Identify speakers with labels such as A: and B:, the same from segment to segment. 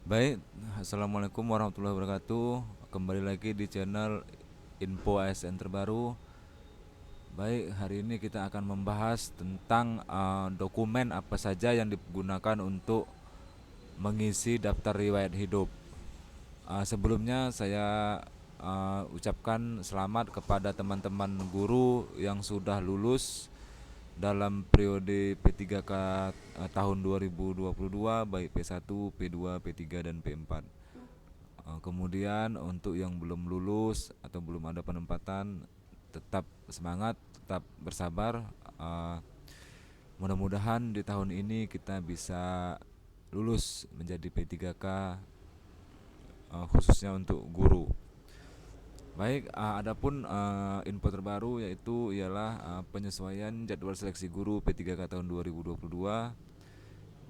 A: Baik, assalamualaikum warahmatullahi wabarakatuh. Kembali lagi di channel Info ASN terbaru. Baik, hari ini kita akan membahas tentang dokumen apa saja yang digunakan untuk mengisi daftar riwayat hidup. Sebelumnya saya ucapkan selamat kepada teman-teman guru yang sudah lulus dalam periode P3K tahun 2022, baik P1, P2, P3 dan P4. Kemudian untuk yang belum lulus atau belum ada penempatan, tetap semangat, tetap bersabar. Uh, Mudah-mudahan di tahun ini kita bisa lulus menjadi P3K, khususnya untuk guru. Baik, adapun info terbaru yaitu ialah penyesuaian jadwal seleksi guru P3K tahun 2022,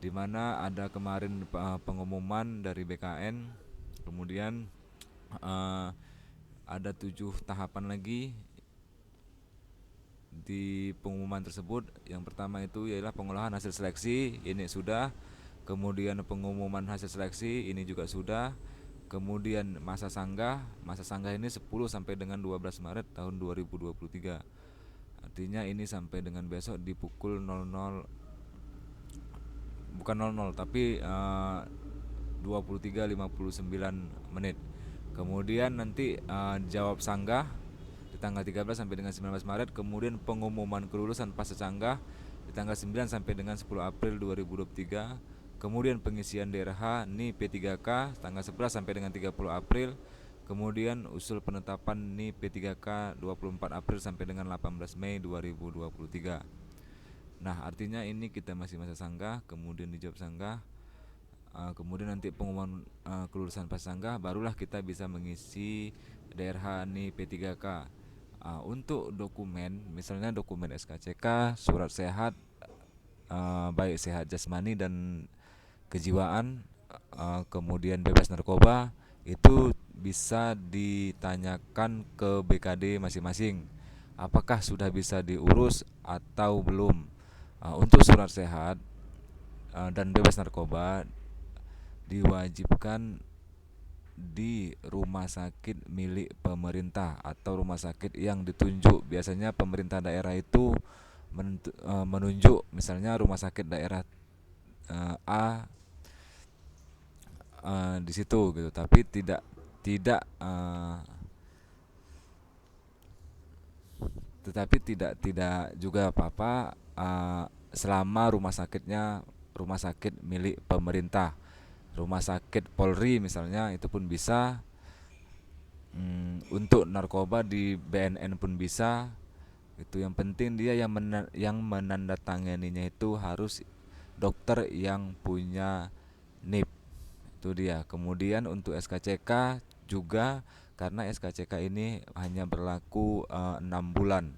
A: di mana ada kemarin pengumuman dari BKN. Kemudian uh, ada 7 tahapan lagi di pengumuman tersebut. Yang pertama itu ialah pengolahan hasil seleksi, ini sudah. Kemudian pengumuman hasil seleksi, ini juga sudah. Kemudian masa sanggah ini 10 sampai dengan 12 Maret tahun 2023. Artinya ini sampai dengan besok di pukul 00, bukan 00 tapi 23.59 menit. Kemudian nanti jawab sanggah di tanggal 13 sampai dengan 19 Maret, kemudian pengumuman kelulusan pasca sanggah di tanggal 9 sampai dengan 10 April 2023. Kemudian pengisian DRH NI P3K tanggal 11 sampai dengan 30 April. Kemudian usul penetapan NI P3K 24 April sampai dengan 18 Mei 2023. Nah, artinya ini kita masih masa sanggah, kemudian dijawab sanggah. Kemudian nanti pengumuman kelulusan pasangga, barulah kita bisa mengisi DRH NI P3K. Untuk dokumen, misalnya dokumen SKCK, surat sehat, baik sehat jasmani dan kejiwaan, kemudian bebas narkoba, itu bisa ditanyakan ke BKD masing-masing. Apakah sudah bisa diurus atau belum? Untuk surat sehat dan bebas narkoba diwajibkan di rumah sakit milik pemerintah atau rumah sakit yang ditunjuk. Biasanya pemerintah daerah itu menunjuk misalnya rumah sakit daerah A di situ gitu, tapi tidak tidak juga apa-apa selama rumah sakitnya rumah sakit milik pemerintah. Rumah sakit Polri misalnya itu pun bisa. Untuk narkoba di BNN pun bisa. Itu yang penting dia yang menandatanganinya itu harus dokter yang punya NIP. Itu dia. Kemudian untuk SKCK juga, karena SKCK ini hanya berlaku 6 bulan.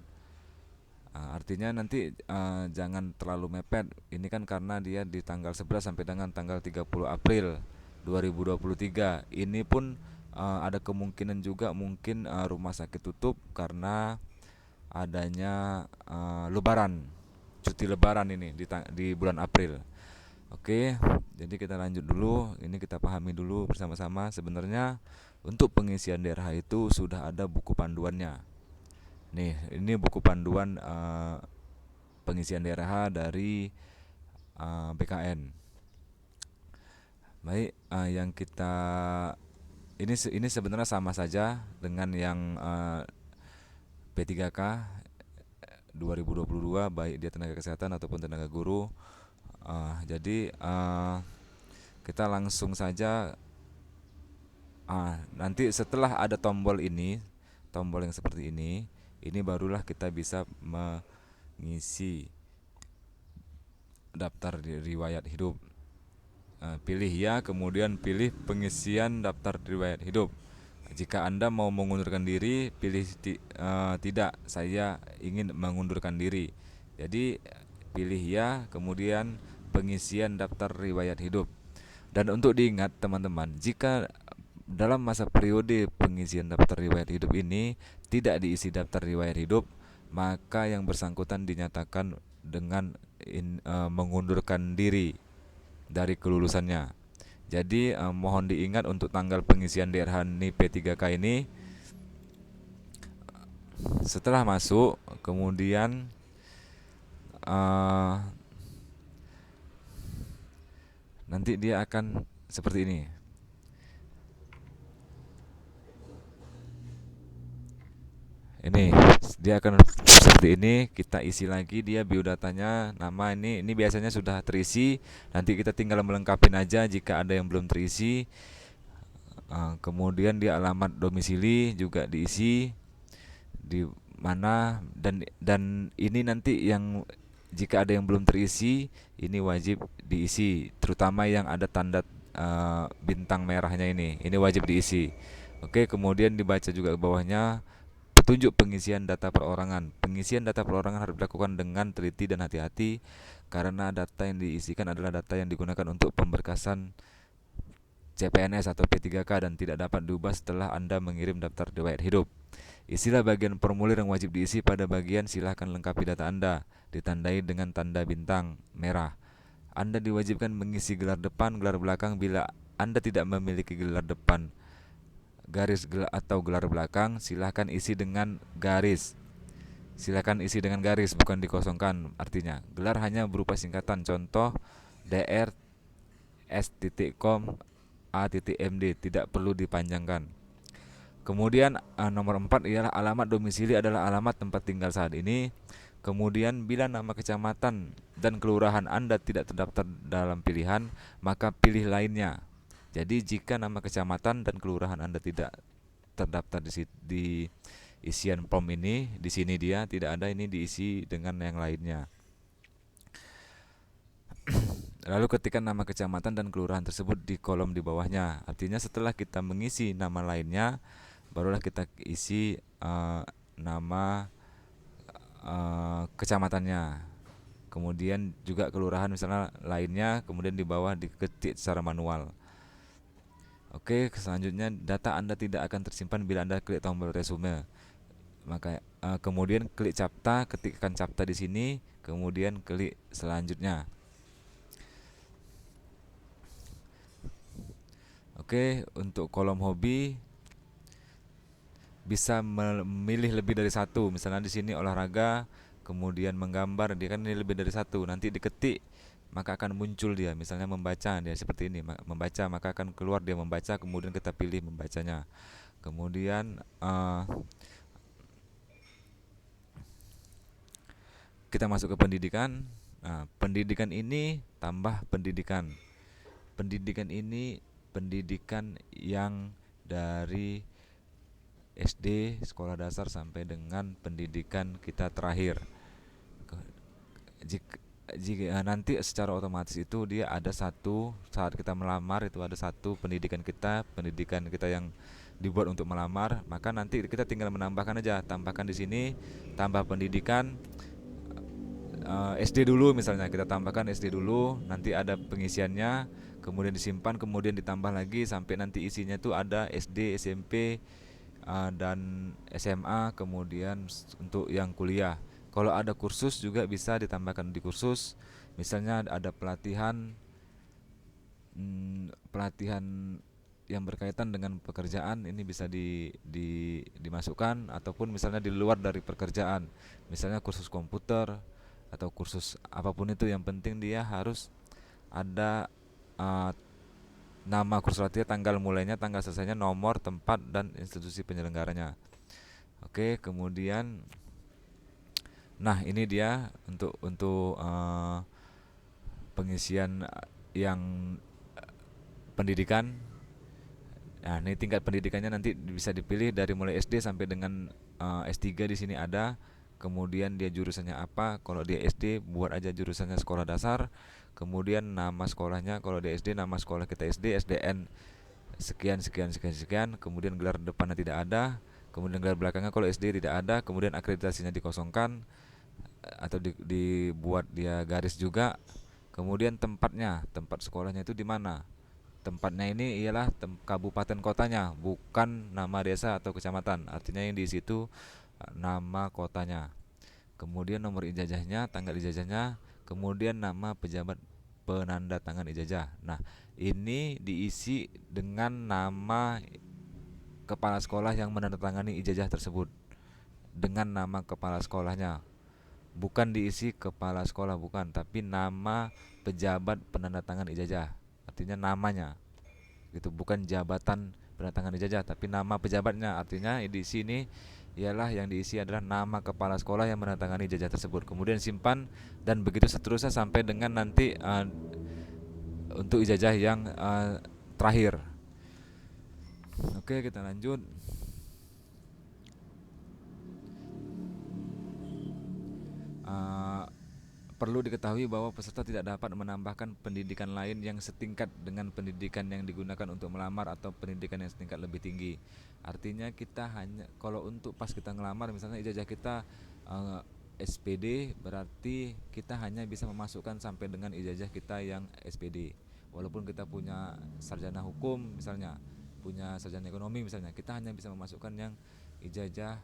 A: Artinya nanti jangan terlalu mepet. Ini kan karena dia di tanggal 11 sampai dengan tanggal 30 April 2023. Ini pun ada kemungkinan juga mungkin rumah sakit tutup karena adanya lebaran, cuti lebaran ini di bulan April. Oke, jadi kita lanjut dulu. Ini kita pahami dulu bersama-sama. Sebenarnya untuk pengisian daerah itu sudah ada buku panduannya. Nih, ini buku panduan pengisian daerah dari BKN. Baik, yang kita ini sebenarnya sama saja dengan yang P3K 2022, baik dia tenaga kesehatan ataupun tenaga guru. Jadi kita langsung saja, nanti setelah ada tombol ini, tombol yang seperti ini barulah kita bisa mengisi daftar riwayat hidup. Pilih ya, kemudian pilih pengisian daftar riwayat hidup. Jika Anda mau mengundurkan diri, pilih tidak, saya ingin mengundurkan diri. Jadi pilih ya, kemudian pengisian daftar riwayat hidup. Dan untuk diingat teman-teman, jika dalam masa periode pengisian daftar riwayat hidup ini tidak diisi daftar riwayat hidup, maka yang bersangkutan dinyatakan dengan mengundurkan diri dari kelulusannya. Jadi mohon diingat untuk tanggal pengisian DRH NIP P3K ini setelah masuk, kemudian eh, nanti dia akan seperti ini. Ini dia akan seperti ini, kita isi lagi dia biodatanya, nama ini biasanya sudah terisi, nanti kita tinggal melengkapi aja jika ada yang belum terisi. Kemudian dia alamat domisili juga diisi di mana, dan ini nanti yang jika ada yang belum terisi ini wajib diisi, terutama yang ada tanda bintang merahnya ini wajib diisi. Oke, kemudian dibaca juga ke bawahnya petunjuk pengisian data perorangan. Pengisian data perorangan harus dilakukan dengan teliti dan hati-hati karena data yang diisikan adalah data yang digunakan untuk pemberkasan CPNS atau P3K dan tidak dapat diubah setelah Anda mengirim daftar riwayat hidup. Isilah bagian formulir yang wajib diisi pada bagian silahkan lengkapi data Anda, ditandai dengan tanda bintang merah. Anda diwajibkan mengisi gelar depan, gelar belakang bila Anda tidak memiliki gelar depan, garis atau gelar belakang, silahkan isi dengan garis. Silakan isi dengan garis, bukan dikosongkan. Artinya, gelar hanya berupa singkatan. Contoh, DR S.com A.MD, tidak perlu dipanjangkan. Kemudian nomor 4 ialah alamat domisili adalah alamat tempat tinggal saat ini. Kemudian bila nama kecamatan dan kelurahan Anda tidak terdaftar dalam pilihan, maka pilih lainnya. Jadi jika nama kecamatan dan kelurahan Anda tidak terdaftar di isian form ini, di sini dia tidak ada, ini diisi dengan yang lainnya. Lalu ketikkan nama kecamatan dan kelurahan tersebut di kolom di bawahnya. Artinya setelah kita mengisi nama lainnya, barulah kita isi nama kecamatannya. Kemudian juga kelurahan misalnya lainnya, kemudian di bawah diketik secara manual. Oke, selanjutnya data Anda tidak akan tersimpan bila Anda klik tombol resume. Maka kemudian klik capta, ketikkan capta di sini, kemudian klik selanjutnya. Oke, untuk kolom hobi bisa memilih lebih dari satu. Misalnya di sini olahraga, kemudian menggambar, dia kan ini lebih dari satu. Nanti diketik maka akan muncul dia. Misalnya membaca, dia seperti ini, membaca maka akan keluar dia membaca, kemudian kita pilih membacanya. Kemudian kita masuk ke pendidikan. Nah, pendidikan ini tambah pendidikan. Pendidikan ini pendidikan yang dari SD, sekolah dasar sampai dengan pendidikan kita terakhir. Jika nanti secara otomatis itu dia ada satu, saat kita melamar itu ada satu pendidikan kita yang dibuat untuk melamar, maka nanti kita tinggal menambahkan aja, tambahkan di sini, tambah pendidikan SD dulu, misalnya kita tambahkan SD dulu, nanti ada pengisiannya, kemudian disimpan, kemudian ditambah lagi sampai nanti isinya itu ada SD, SMP, dan SMA, kemudian untuk yang kuliah. Kalau ada kursus juga bisa ditambahkan di kursus. Misalnya ada pelatihan yang berkaitan dengan pekerjaan, ini bisa dimasukkan, ataupun misalnya di luar dari pekerjaan. Misalnya kursus komputer atau kursus apapun itu, yang penting dia harus ada uh, nama kursus latihan, tanggal mulainya, tanggal selesainya, nomor, tempat, dan institusi penyelenggaranya. Oke, kemudian nah ini dia untuk pengisian yang pendidikan. Nah, ini tingkat pendidikannya nanti bisa dipilih dari mulai SD sampai dengan S3 di sini ada. Kemudian dia jurusannya apa? Kalau dia SD buat aja jurusannya sekolah dasar. Kemudian nama sekolahnya, kalau di SD nama sekolah kita SD, SDN sekian sekian sekian sekian. Kemudian gelar depannya tidak ada. Kemudian gelar belakangnya kalau SD tidak ada. Kemudian akreditasinya dikosongkan atau dibuat dia garis juga. Kemudian tempatnya, tempat sekolahnya itu di mana? Tempatnya ini ialah kabupaten kotanya, bukan nama desa atau kecamatan. Artinya yang di situ nama kotanya. Kemudian nomor ijazahnya, tanggal ijazahnya, kemudian nama pejabat penanda tangan ijazah. Nah, ini diisi dengan nama kepala sekolah yang menandatangani ijazah tersebut, dengan nama kepala sekolahnya. Bukan diisi kepala sekolah, bukan, tapi nama pejabat penandatangan ijazah. Artinya namanya gitu, bukan jabatan penandatangan ijazah, tapi nama pejabatnya. Artinya di sini ialah yang diisi adalah nama kepala sekolah yang menandatangani ijazah tersebut. Kemudian simpan dan begitu seterusnya sampai dengan nanti untuk ijazah yang terakhir. Oke, kita lanjut. Uh, Perlu diketahui bahwa peserta tidak dapat menambahkan pendidikan lain yang setingkat dengan pendidikan yang digunakan untuk melamar atau pendidikan yang setingkat lebih tinggi. Artinya kita hanya, kalau untuk pas kita ngelamar misalnya ijazah kita SPD, berarti kita hanya bisa memasukkan sampai dengan ijazah kita yang SPD. Walaupun kita punya sarjana hukum misalnya, punya sarjana ekonomi misalnya, kita hanya bisa memasukkan yang ijazah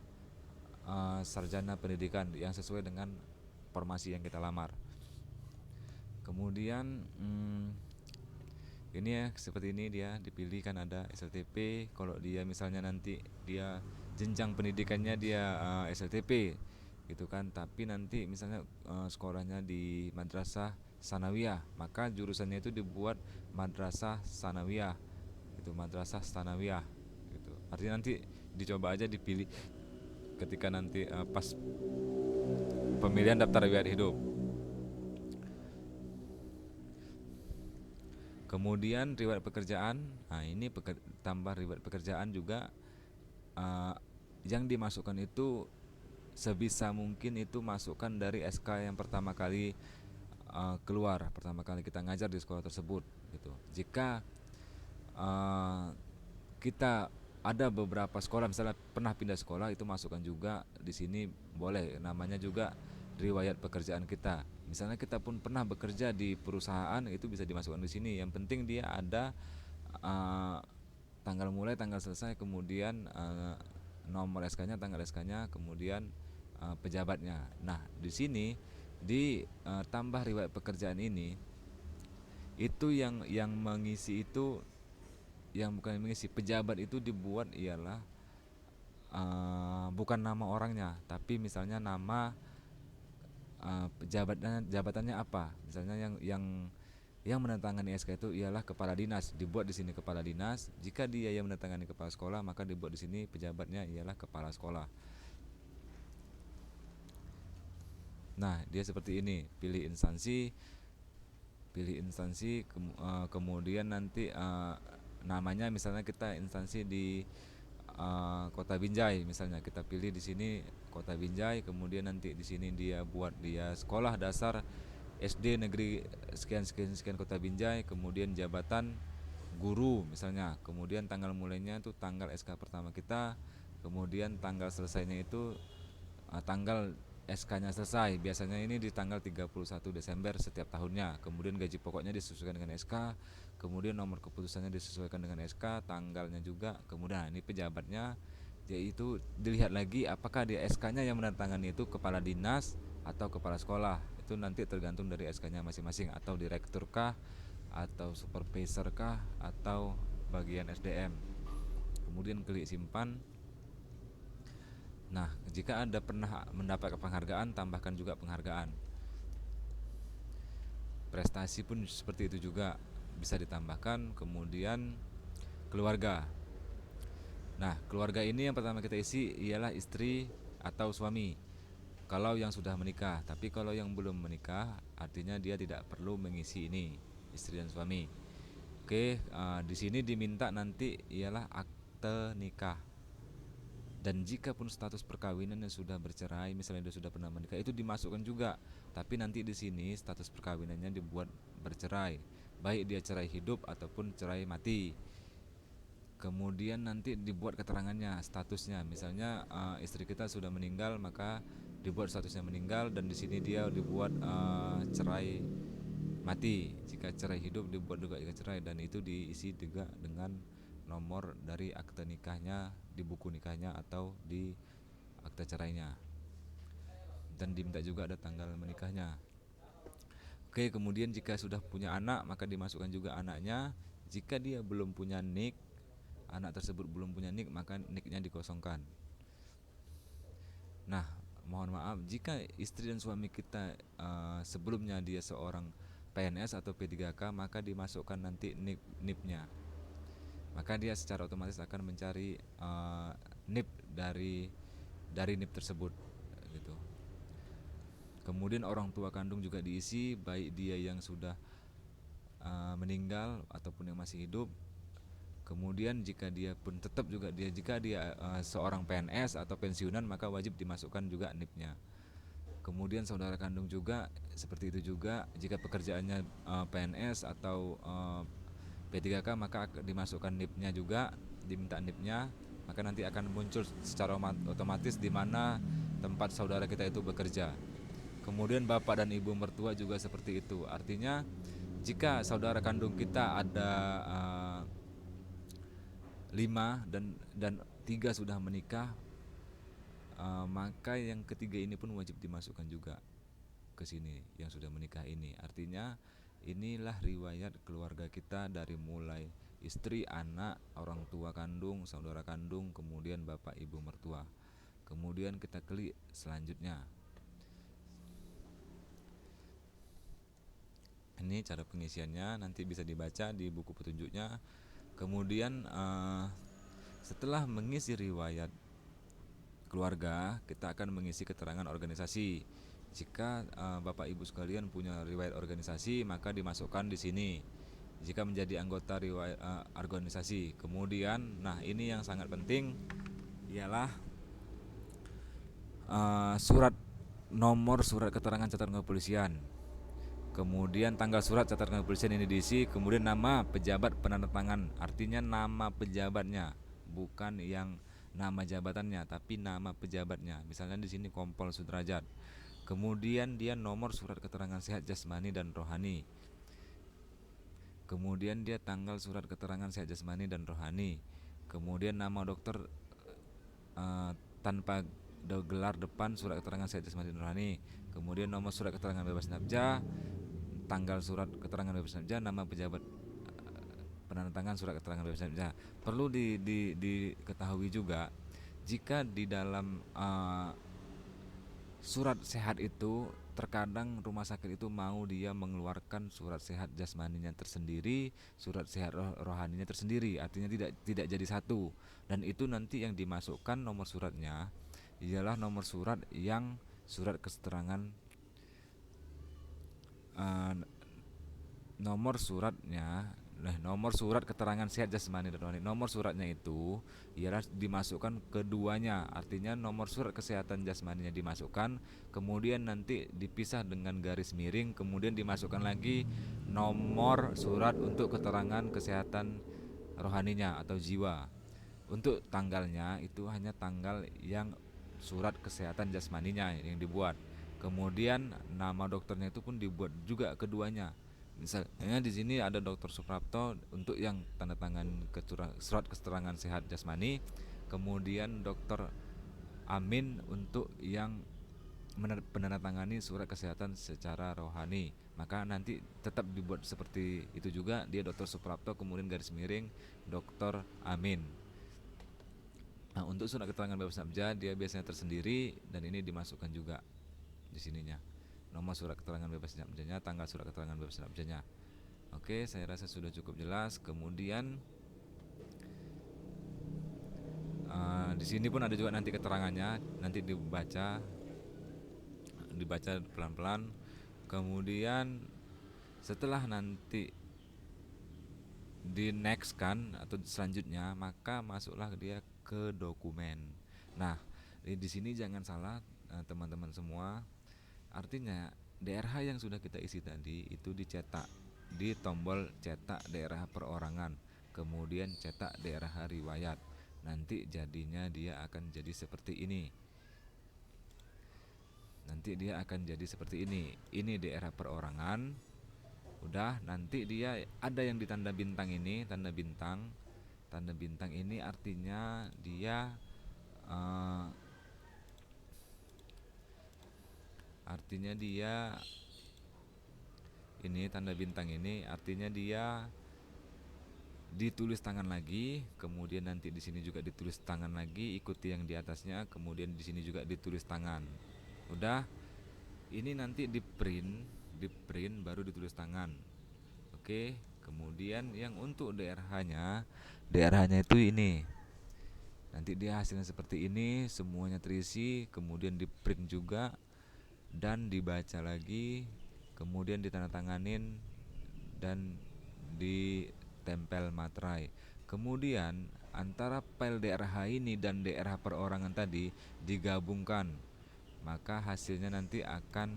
A: sarjana pendidikan yang sesuai dengan formasi yang kita lamar. Kemudian ini ya, seperti ini dia dipilih kan, ada SLTP. Kalau dia misalnya nanti dia jenjang pendidikannya dia SLTP gitu kan, tapi nanti misalnya sekolahnya di madrasah sanawiyah, maka jurusannya itu dibuat madrasah sanawiyah gitu, madrasah sanawiyah gitu. Artinya nanti dicoba aja dipilih ketika nanti pas pemilihan daftar riwayat hidup. Kemudian riwayat pekerjaan, nah ini tambah riwayat pekerjaan juga, uh, yang dimasukkan itu sebisa mungkin itu masukkan dari SK yang pertama kali keluar, pertama kali kita ngajar di sekolah tersebut gitu. Jika uh, kita ada beberapa sekolah misalnya pernah pindah sekolah, itu masukkan juga di sini boleh, namanya juga riwayat pekerjaan kita. Misalnya kita pun pernah bekerja di perusahaan, itu bisa dimasukkan di sini. Yang penting dia ada uh, tanggal mulai, tanggal selesai, kemudian nomor SK-nya, tanggal SK-nya, kemudian pejabatnya. Nah, di sini di tambah riwayat pekerjaan ini, itu yang mengisi itu, yang bukan mengisi, pejabat itu dibuat ialah bukan nama orangnya, tapi misalnya nama jabatannya apa. Misalnya yang menandatangani SK itu ialah kepala dinas, dibuat di sini kepala dinas. Jika dia yang menandatangani kepala sekolah, maka dibuat di sini pejabatnya ialah kepala sekolah. Nah, dia seperti ini, pilih instansi, kemudian nanti namanya misalnya kita instansi di Kota Binjai, misalnya kita pilih di sini Kota Binjai, kemudian nanti di sini dia buat dia sekolah dasar SD negeri sekian sekian sekian Kota Binjai, kemudian jabatan guru misalnya, kemudian tanggal mulainya itu tanggal SK pertama kita, kemudian tanggal selesainya itu tanggal SK-nya selesai. Biasanya ini di tanggal 31 Desember setiap tahunnya. Kemudian gaji pokoknya disesuaikan dengan SK, kemudian nomor keputusannya disesuaikan dengan SK, tanggalnya juga. Kemudian ini pejabatnya, yaitu dilihat lagi apakah di SK-nya yang menandatangani itu kepala dinas atau kepala sekolah. Itu nanti tergantung dari SK-nya masing-masing, atau direktur kah, atau supervisor kah, atau bagian SDM. Kemudian klik simpan. Nah, jika Anda pernah mendapat penghargaan, tambahkan juga penghargaan. Prestasi pun seperti itu juga bisa ditambahkan. Kemudian keluarga. Nah, keluarga ini yang pertama kita isi ialah istri atau suami, kalau yang sudah menikah. Tapi kalau yang belum menikah, artinya dia tidak perlu mengisi ini, istri dan suami. Oke, di sini diminta nanti ialah akte nikah. Dan jika pun status perkawinannya sudah bercerai, misalnya dia sudah pernah menikah, itu dimasukkan juga. Tapi nanti di sini status perkawinannya dibuat bercerai, baik dia cerai hidup ataupun cerai mati. Kemudian nanti dibuat keterangannya, statusnya. Misalnya istri kita sudah meninggal, maka dibuat statusnya meninggal, dan di sini dia dibuat cerai mati. Jika cerai hidup dibuat juga jika cerai, dan itu diisi juga dengan nomor dari akte nikahnya, di buku nikahnya atau di akte cerainya, dan diminta juga ada tanggal menikahnya. Oke, kemudian jika sudah punya anak maka dimasukkan juga anaknya. Jika dia belum punya nik, anak tersebut belum punya nik, maka niknya dikosongkan. Nah, mohon maaf jika istri dan suami kita sebelumnya dia seorang PNS atau P3K, maka dimasukkan nanti NIP-nya. Maka dia secara otomatis akan mencari NIP dari NIP tersebut gitu. Kemudian orang tua kandung juga diisi, baik dia yang sudah meninggal ataupun yang masih hidup. Kemudian jika dia pun tetap juga jika dia seorang PNS atau pensiunan, maka wajib dimasukkan juga NIP-nya. Kemudian saudara kandung juga seperti itu juga, jika pekerjaannya PNS atau P3K maka dimasukkan NIP-nya juga, diminta NIP-nya, maka nanti akan muncul secara otomatis di mana tempat saudara kita itu bekerja. Kemudian bapak dan ibu mertua juga seperti itu. Artinya jika saudara kandung kita ada 5 dan 3 sudah menikah, maka yang ketiga ini pun wajib dimasukkan juga ke sini yang sudah menikah ini. Artinya inilah riwayat keluarga kita dari mulai istri, anak, orang tua kandung, saudara kandung, kemudian bapak ibu mertua. Kemudian kita klik selanjutnya. Ini cara pengisiannya, nanti bisa dibaca di buku petunjuknya. Kemudian setelah mengisi riwayat keluarga, kita akan mengisi keterangan organisasi. Jika Bapak Ibu sekalian punya riwayat organisasi, maka dimasukkan di sini. Jika menjadi anggota riwayat organisasi. Kemudian, nah ini yang sangat penting ialah nomor surat keterangan catatan kepolisian. Kemudian tanggal surat catatan kepolisian ini diisi, kemudian nama pejabat penandatangan, artinya nama pejabatnya, bukan yang nama jabatannya, tapi nama pejabatnya. Misalnya di sini Kompol Sudrajat. Kemudian dia nomor surat keterangan sehat jasmani dan rohani. Kemudian dia tanggal surat keterangan sehat jasmani dan rohani. Kemudian nama dokter tanpa gelar depan surat keterangan sehat jasmani dan rohani. Kemudian nomor surat keterangan bebas nafkah, tanggal surat keterangan bebas nafkah, nama pejabat penandatangan surat keterangan bebas nafkah. Perlu diketahui juga jika di dalam surat sehat itu terkadang rumah sakit itu mau dia mengeluarkan surat sehat jasmaninya tersendiri, surat sehat rohaninya tersendiri, artinya tidak jadi satu. Dan itu nanti yang dimasukkan nomor suratnya ialah nomor surat yang surat keterangan nomor surat keterangan sehat jasmani dan rohani. Nomor suratnya itu ialah dimasukkan keduanya, artinya nomor surat kesehatan jasmaninya dimasukkan, kemudian nanti dipisah dengan garis miring, kemudian dimasukkan lagi nomor surat untuk keterangan kesehatan rohaninya atau jiwa. Untuk tanggalnya itu hanya tanggal yang surat kesehatan jasmaninya yang dibuat. Kemudian nama dokternya itu pun dibuat juga keduanya. Misalnya di sini ada Dr. Suprapto untuk yang tanda tangan surat keterangan sehat jasmani, kemudian Dr. Amin untuk yang menandatangani surat kesehatan secara rohani. Maka nanti tetap dibuat seperti itu juga, dia Dr. Suprapto kemudian garis miring Dr. Amin. Nah, untuk surat keterangan bebas nafkah dia biasanya tersendiri dan ini dimasukkan juga di sininya. Nomor surat keterangan bebas nafkahnya, tanggal surat keterangan bebas nafkahnya. Oke, saya rasa sudah cukup jelas. Kemudian di sini pun ada juga nanti keterangannya, nanti dibaca pelan-pelan. Kemudian setelah nanti di next kan atau selanjutnya, maka masuklah dia ke dokumen. Nah, di sini jangan salah teman-teman semua. Artinya DRH yang sudah kita isi tadi itu dicetak di tombol cetak daerah perorangan, kemudian cetak daerah riwayat. Nanti jadinya dia akan jadi seperti ini. Ini daerah perorangan. Udah, nanti dia ada yang ditanda bintang ini, tanda bintang. Tanda bintang ini artinya dia ini tanda bintang ini artinya dia ditulis tangan lagi, kemudian nanti di sini juga ditulis tangan lagi, ikuti yang di atasnya, kemudian di sini juga ditulis tangan. Udah, ini nanti di print baru ditulis tangan. Oke, kemudian yang untuk DRH-nya itu ini. Nanti dia hasilnya seperti ini, semuanya terisi, kemudian di print juga dan dibaca lagi, kemudian ditandatanganin dan ditempel materai. Kemudian antara file DRH ini dan DRH perorangan tadi digabungkan, maka hasilnya nanti akan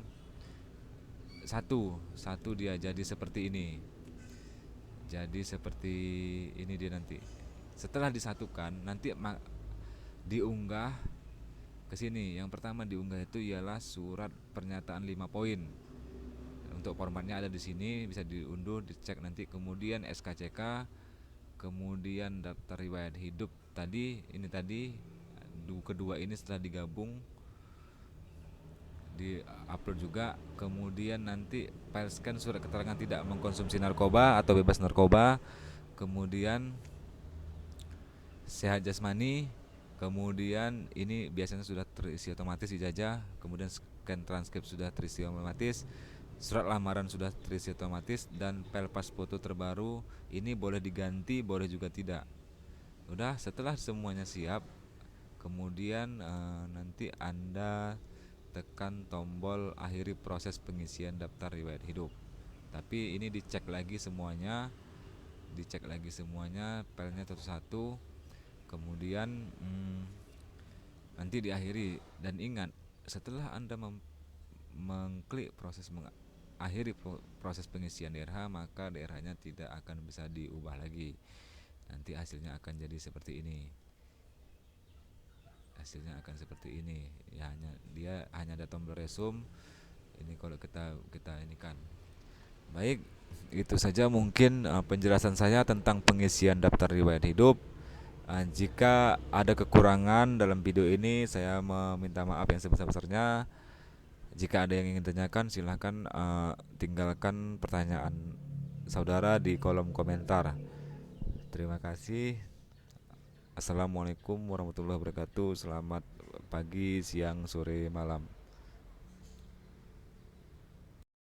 A: satu dia jadi seperti ini. Jadi seperti ini dia nanti. Setelah disatukan nanti diunggah ke sini. Yang pertama diunggah itu ialah surat pernyataan 5 poin. Untuk formatnya ada di sini, bisa diunduh, dicek nanti. Kemudian SKCK, kemudian daftar riwayat hidup tadi, ini tadi kedua ini setelah digabung di upload juga. Kemudian nanti file scan surat keterangan tidak mengkonsumsi narkoba atau bebas narkoba, kemudian sehat jasmani, kemudian ini biasanya sudah terisi otomatis ijazah, kemudian scan transkrip sudah terisi otomatis, surat lamaran sudah terisi otomatis, dan file pas foto terbaru ini boleh diganti, boleh juga tidak. Udah, setelah semuanya siap, kemudian nanti Anda tekan tombol akhiri proses pengisian daftar riwayat hidup. Tapi ini dicek lagi semuanya, filenya satu-satu, kemudian nanti diakhiri. Dan ingat, setelah Anda mengklik mengakhiri proses pengisian DRH, maka DRH-nya tidak akan bisa diubah lagi. Nanti hasilnya akan jadi seperti ini. Ya, dia hanya ada tombol resume. Ini kalau kita ini kan. Baik, itu saja mungkin penjelasan saya tentang pengisian daftar riwayat hidup. Jika ada kekurangan dalam video ini, saya meminta maaf yang sebesar-besarnya. Jika ada yang ingin tanyakan, silahkan tinggalkan pertanyaan saudara di kolom komentar. Terima kasih. Assalamualaikum warahmatullahi wabarakatuh. Selamat pagi, siang, sore, malam.